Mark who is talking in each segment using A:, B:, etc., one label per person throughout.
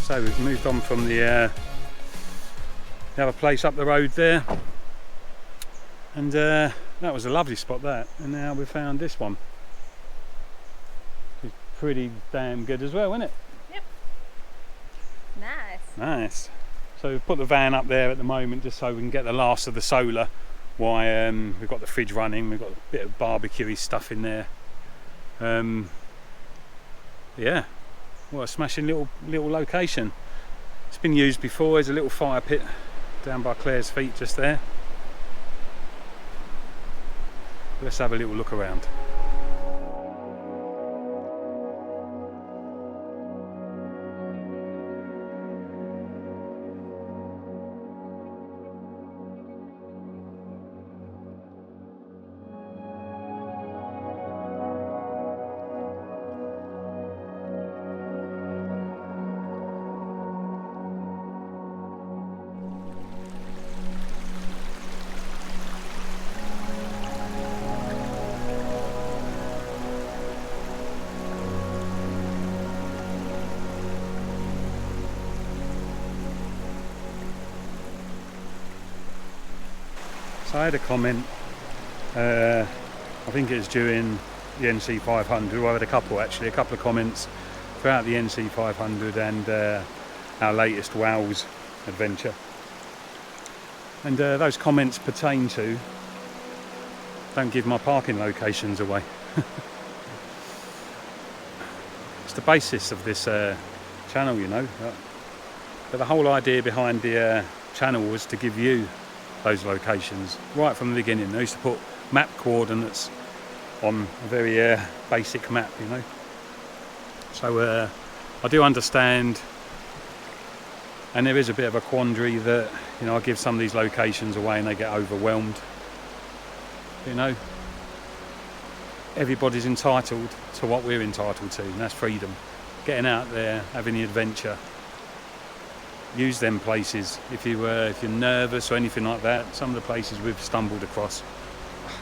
A: So we've moved on from the other place up the road there, and that was a lovely spot that, and now we've found this one. It's pretty damn good as well, isn't it?
B: Yep. Nice.
A: Nice. So we've put the van up there at the moment just so we can get the last of the solar while we've got the fridge running. We've got a bit of barbecue-y stuff in there. Yeah, what a smashing little location. It's been used before. There's a little fire pit down by Claire's feet just there. Let's have a little look around. So I had a comment, I think it was during the NC 500, well I had a couple of comments throughout the NC 500 and our latest Wales adventure. And those comments pertain to, don't give my parking locations away. It's the basis of this channel, you know. But the whole idea behind the channel was to give you those locations right from the beginning. I used to put map coordinates on a very basic map, you know. So I do understand, and there is a bit of a quandary that, you know, I give some of these locations away and they get overwhelmed. You know, everybody's entitled to what we're entitled to, and that's freedom. Getting out there, having the adventure. Use them places if you're nervous or anything like that. Some of the places we've stumbled across,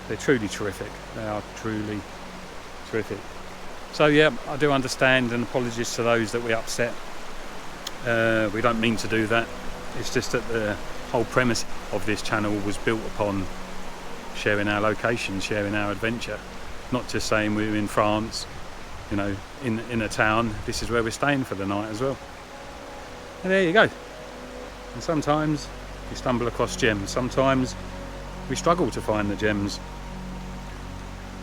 A: they're truly terrific. They are truly terrific. So yeah, I do understand, and apologies to those that we upset. We don't mean to do that. It's just that the whole premise of this channel was built upon sharing our location, sharing our adventure. Not just saying we're in France, you know, in a town. This is where we're staying for the night as well. And there you go. And sometimes we stumble across gems. Sometimes we struggle to find the gems.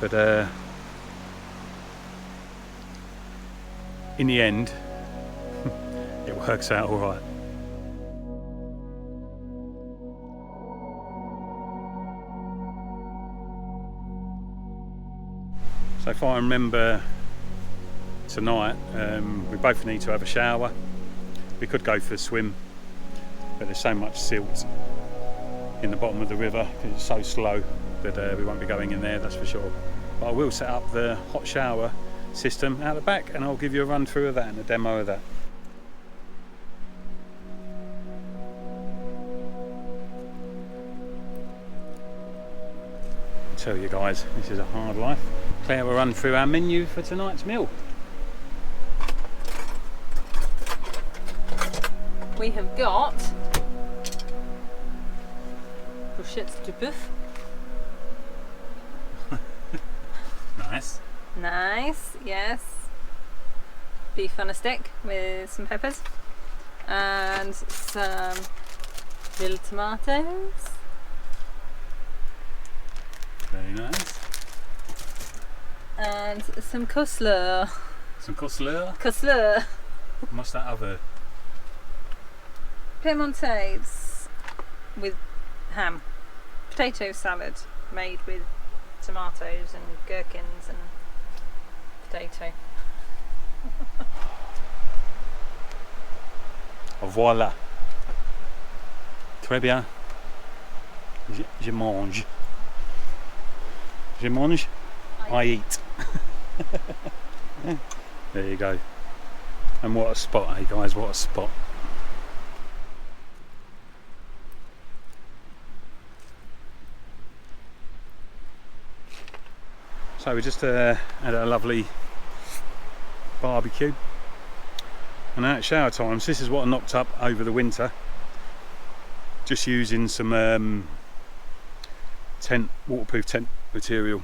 A: But in the end, it works out all right. So if I remember tonight, we both need to have a shower. We could go for a swim, but there's so much silt in the bottom of the river because it's so slow that we won't be going in there, that's for sure. But I will set up the hot shower system out the back and I'll give you a run through of that and a demo of that. I tell you guys, this is a hard life. Claire will run through our menu for tonight's meal.
B: We have got brochettes de boeuf.
A: Nice.
B: Nice, yes. Beef on a stick with some peppers and some little tomatoes.
A: Very nice.
B: And some coleslaw.
A: Some coleslaw?
B: Coleslaw.
A: What's that other?
B: Piemontaise with ham. Potato salad made with tomatoes and gherkins and potato.
A: Voilà. Très bien. Je mange. Je mange. I eat. There you go. And what a spot, hey guys, what a spot. So we just had a lovely barbecue. And at shower times, this is what I knocked up over the winter, just using some waterproof tent material.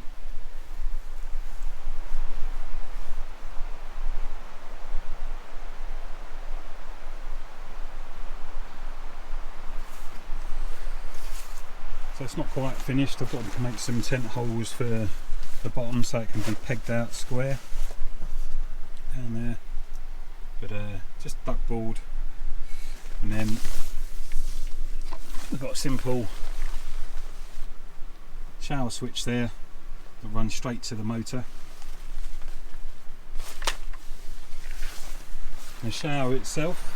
A: So it's not quite finished. I've got to make some tent holes for the bottom so it can be pegged out square down there. But just duckboard, and then we've got a simple shower switch there that runs straight to the motor. The shower itself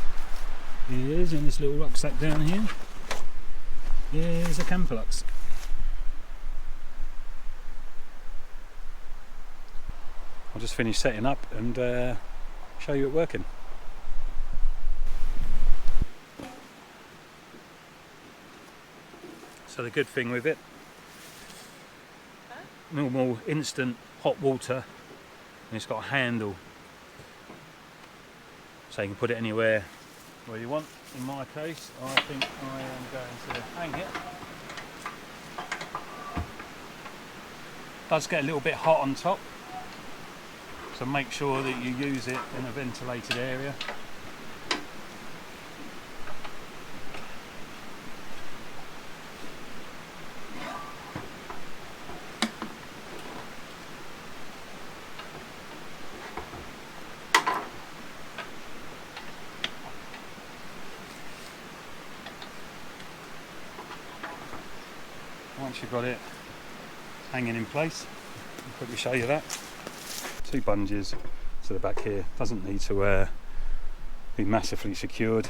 A: is in this little rucksack down here. Is a Camplux. I'll just finish setting up and show you it working. So the good thing with it, normal instant hot water, and it's got a handle, so you can put it anywhere where you want. In my case, I think I am going to hang it. Does get a little bit hot on top, so make sure that you use it in a ventilated area. Once you've got it hanging in place, I'll quickly show you that. 2 bungees to the back here, doesn't need to be massively secured,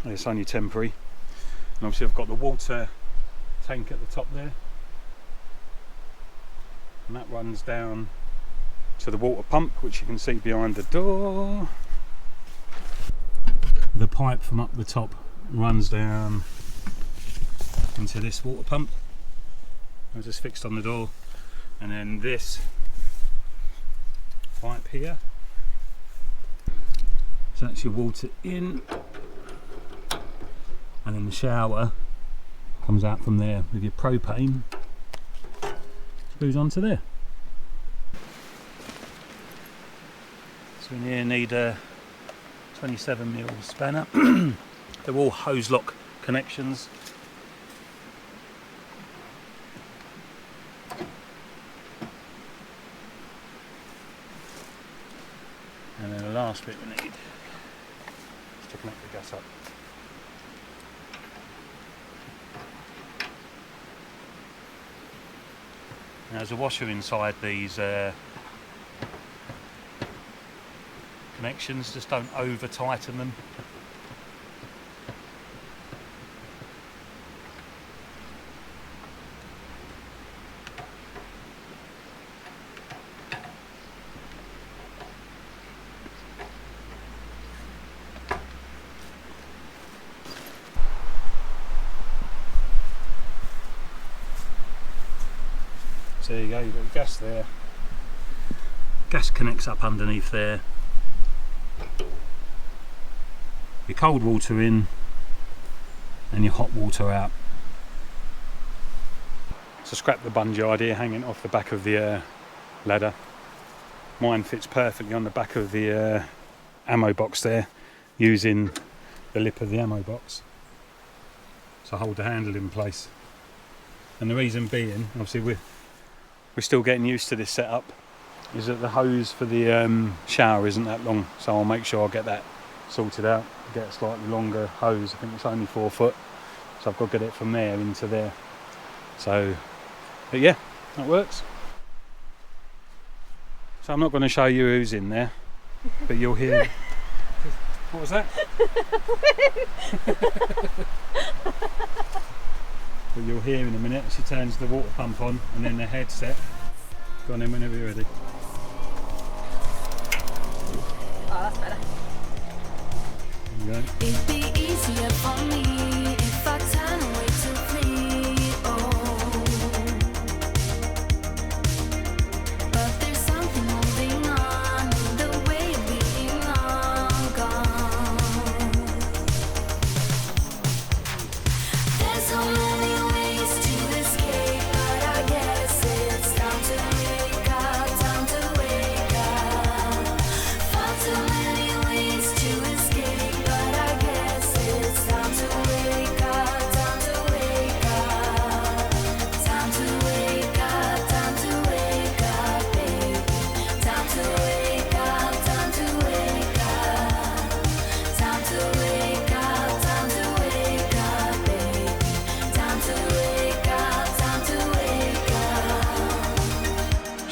A: it's only temporary. And obviously I've got the water tank at the top there, and that runs down to the water pump, which you can see behind the door. The pipe from up the top runs down into this water pump. I just fixed on the door, and then this pipe here, so that's your water in, and then the shower comes out from there with your propane, screws onto there. So in here need a 27mm spanner. They're all hose lock connections. And then the last bit we need is to connect the gas up. Now, there's a washer inside these connections, just don't over tighten them. So there you go, you've got the gas there. Gas connects up underneath there. Your cold water in and your hot water out. So scrap the bungee idea hanging off the back of the ladder. Mine fits perfectly on the back of the ammo box there, using the lip of the ammo box to hold the handle in place. And the reason being, obviously we're still getting used to this setup, is that the hose for the shower isn't that long, so I'll make sure I'll get that sorted out, get a slightly longer hose. I think it's only 4 foot, so I've got to get it from there into there. So, but yeah, that works. So I'm not going to show you who's in there, but you'll hear. What was that? But you'll hear in a minute as she turns the water pump on, and then the headset. Go on in whenever you're ready.
B: Oh, that's better.
A: There you go.
C: It'd be easier for me if I turn away to flee. Oh, but there's something holding on, the way of being on.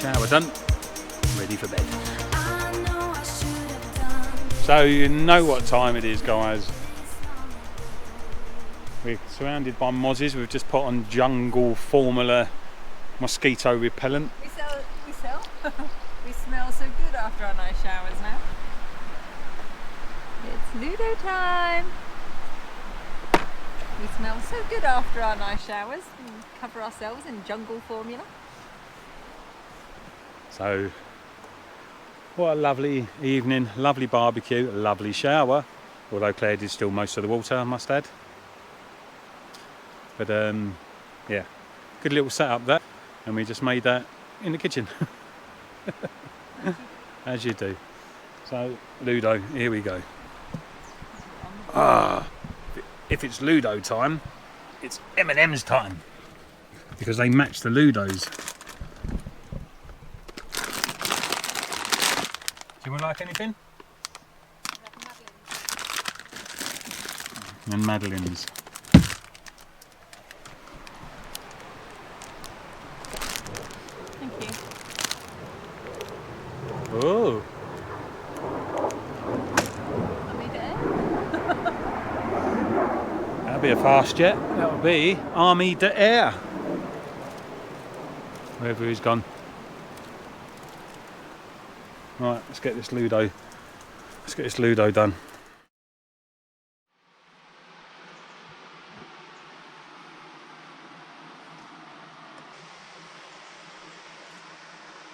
A: Shower done. Ready for bed.
C: I know I should have done.
A: So you know what time it is, guys. We're surrounded by mozzies. We've just put on Jungle Formula mosquito repellent.
B: We smell so good after our nice showers now. It's Ludo time. We smell so good after our nice showers and cover ourselves in Jungle Formula.
A: So, what a lovely evening, lovely barbecue, lovely shower. Although Claire did still most of the water, I must add. But yeah, good little setup there. And we just made that in the kitchen. As you do. So, Ludo, here we go. If it's Ludo time, it's M&M's time. Because they match the Ludos. Do you like anything? And Madeline's.
B: Thank you.
A: Oh. That'll be a fast jet. That'll be Army de Air. Wherever he's gone. Right, let's get this Ludo. Let's get this Ludo done.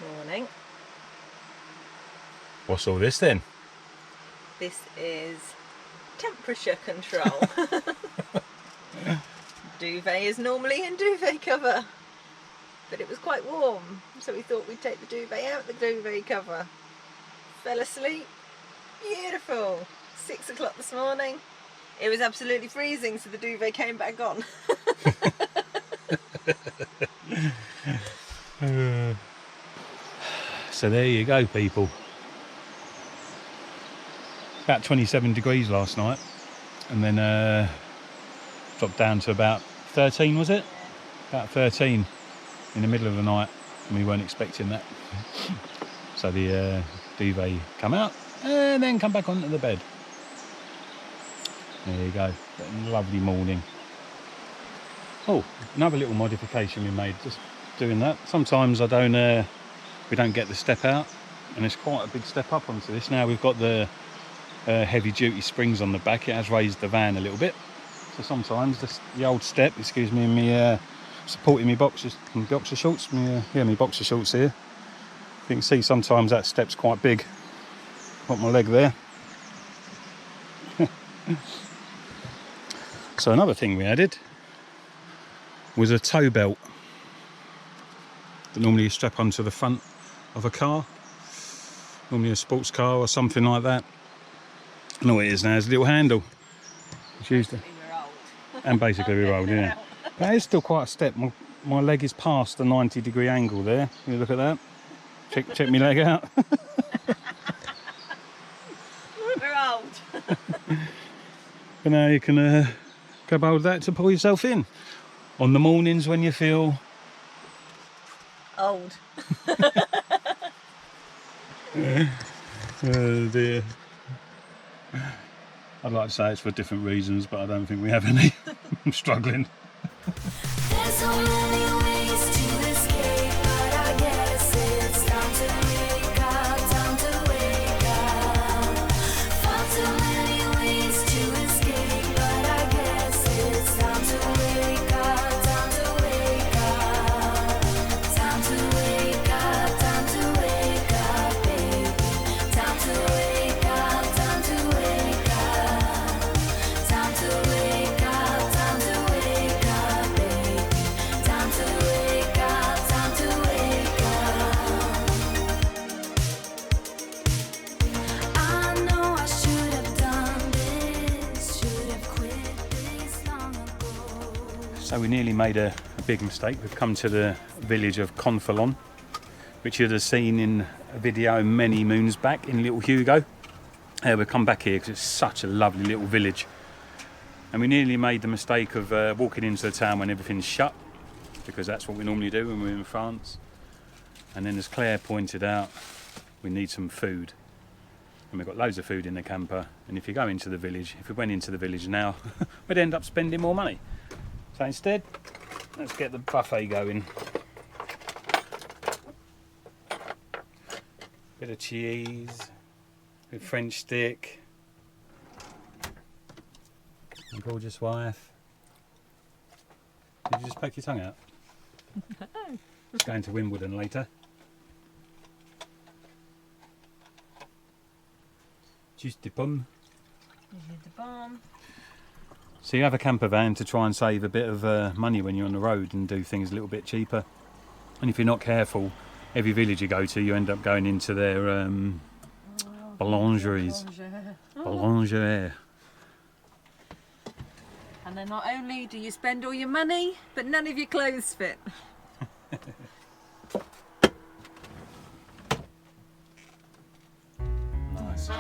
B: Morning.
A: What's all this then?
B: This is temperature control. Duvet is normally in duvet cover, but it was quite warm, so we thought we'd take the duvet out the duvet cover. Fell asleep. Beautiful. 6 o'clock this morning. It was absolutely freezing, so the duvet came back on.
A: So there you go, people. About 27 degrees last night, and then dropped down to about 13, was it? About 13 in the middle of the night, and we weren't expecting that. So the duvet come out and then come back onto the bed. There you go. Lovely morning. Oh, another little modification we made, just doing that. Sometimes we don't get the step out, and it's quite a big step up onto this. Now we've got the heavy duty springs on the back. It has raised the van a little bit, so sometimes the old step, excuse me, me supporting my boxer shorts, my boxer shorts here. You can see sometimes that step's quite big. Got my leg there. So another thing we added was a tow belt that normally you strap onto the front of a car, normally a sports car or something like that. I know what it is now, it's a little handle. It's used to, and basically we're old, yeah. That is still quite a step. My leg is past the 90-degree angle there. You look at that. Check my leg out.
B: We're old.
A: But now you can grab hold of that to pull yourself in on the mornings when you feel
B: old.
A: Oh dear. I'd like to say it's for different reasons, but I don't think we have any. I'm struggling.
C: There's so many ways to escape, but I guess it's time to wake up, time to wake up. Far too many ways to escape, but I guess it's time to wake up, time to wake up. Time to wake up, time to wake up, baby. Time to wake up, time to wake up. Time to wake up, time to wake up, baby. Time to wake up, time to wake up. I know I should have done this, should have quit this long ago.
A: So we nearly made a big mistake. We've come to the village of Confolens, which you'd have seen in a video many moons back in Little Hugo. We've come back here because it's such a lovely little village. And we nearly made the mistake of walking into the town when everything's shut, because that's what we normally do when we're in France. And then, as Claire pointed out, we need some food. And we've got loads of food in the camper. And if you go into the village, if we went into the village now, we'd end up spending more money. So instead, let's get the buffet going. Bit of cheese, bit of French stick. My gorgeous wife. Did you just poke your tongue out? It's going to Wimbledon later. Juice de pomme. So you have a camper van to try and save a bit of money when you're on the road and do things a little bit cheaper. And if you're not careful, every village you go to, you end up going into their boulangeries. Boulangerie.
B: And then not only do you spend all your money, but none of your clothes fit.
A: Nice.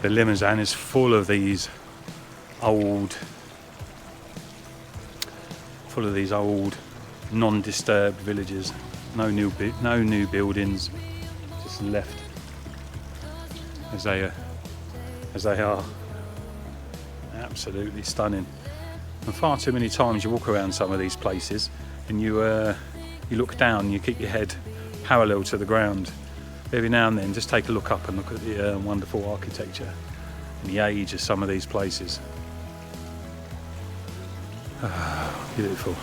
A: The Limousin is full of these old non-disturbed villages. No new buildings, just left as they are. Absolutely stunning. And far too many times you walk around some of these places and you look down, you keep your head parallel to the ground. Every now and then just take a look up and look at the wonderful architecture and the age of some of these places. Beautiful.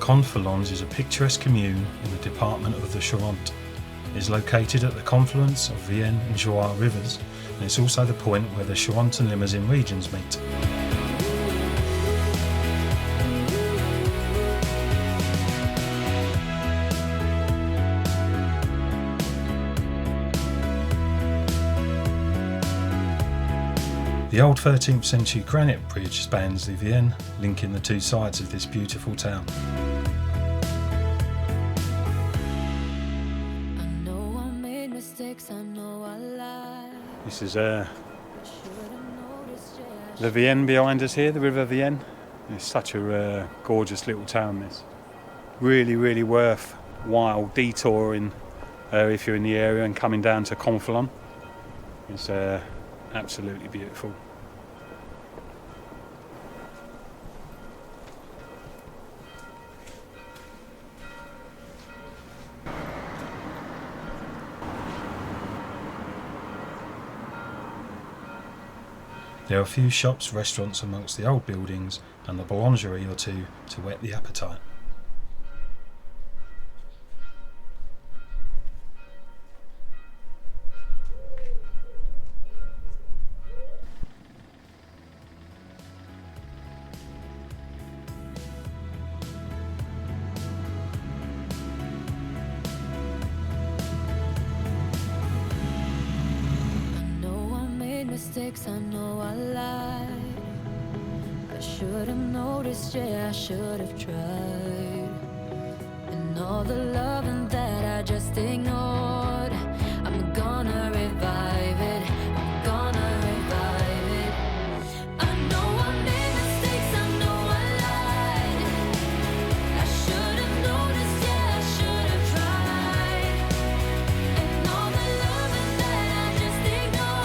A: Confolens is a picturesque commune in the department of the Charente. It is located at the confluence of Vienne and Joire rivers, and it's also the point where the Charente and Limousin regions meet. The old 13th century granite bridge spans the Vienne, linking the two sides of this beautiful town. This is the Vienne behind us here, the River Vienne. It's such a gorgeous little town, this. Really, really worthwhile detouring if you're in the area and coming down to Confolens. It's absolutely beautiful. There are a few shops, restaurants amongst the old buildings and a boulangerie or two to whet the appetite.
C: Mistakes, I know I lied. I should have noticed, yeah, I should have tried. And all the loving that I just ignored, I'm gonna revive it. I'm gonna revive it. I know I made mistakes, I know I lied. I should have noticed, yeah, I should have tried. And all the loving that I just ignored,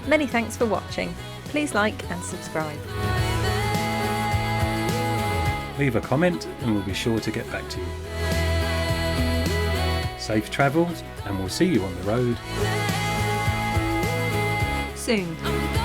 B: Many thanks for watching. Please like and subscribe.
A: Leave a comment and we'll be sure to get back to you. Safe travels, and we'll see you on the road
B: Soon.